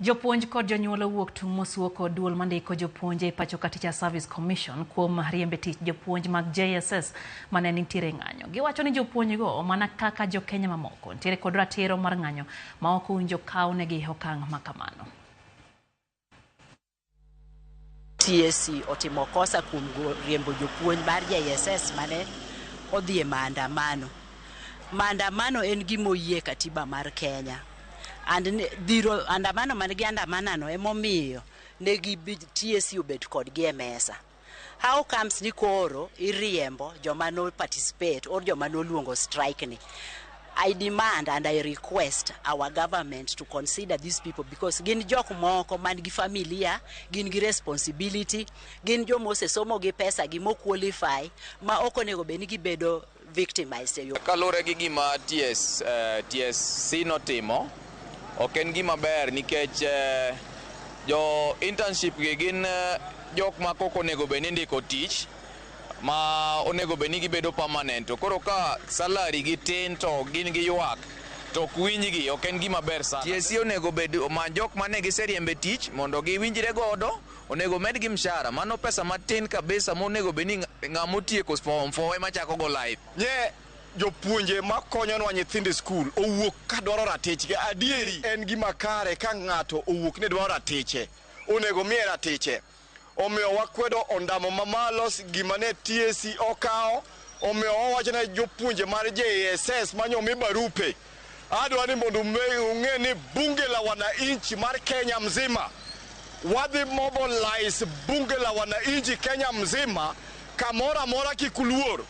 Jopuonj kod jonyuol owuok tung' mosuo kod duol mandiko jopuonje e pacho ka Teacher Service Commission kuom riembe tich jopuonj mag JSS mane nitiere ng'anyo. Giwacho ni jopuonjgo mana kaka jokenya mamoko nitiere kod ratiro mar ng'anyo ma ok owinjo kawnegi okang' ma kamano. TSC otimo kosa kuom riembo jopuonj mar JSS mane odhi e maandamano. Maandamano en gima oyie katiba mar Kenya. Dhiro andamano manigi andamanano emomiyo negi TSC obet kodgi e mesa. How comes ni koro iriembo joma no participate or joma no luongo strike ni? I demand and I request our government to consider these people because gin jok moko manigi familia, gin gi responsibility, gin jomo osesomo gi pesa gi mo qualify ma ok onego bed ni gibedo victimized. Kalure gi gima TSC notimo ok en gima ber nikech jo internship gi gin jok ma koko onego bed ni ndiko tich ma onego bed ni gibedo permanent. Koro ka salary gi tin to gin gi ywak to kwinjgi ok en gima ber sana. TSC onego bed ma jok mane giseriembe tich mondo giwinjre godo, onego med gi mshahara. Mano pesa matin kabisa ma onego bed ni ng'amo tieko form 4 ema chako go live. Jopuonje makonyonwa nyithind skul owuok ka dwaro ratichgi. Adieri en gima kare ka ng'ato owuok ne dwaro ratiche, onego miye ratiche. Omiyo wakwedo ondamo mamalo gima ne TSC okawo. Omiyo wawacho ne jopuonje mar JSS manyomi barupe, adwa ni mondo ung'e ni bunge la wananchi mar Kenya mzima wadhi mobilize bunge la wananchi Kenya mzima kamora mora kikuluor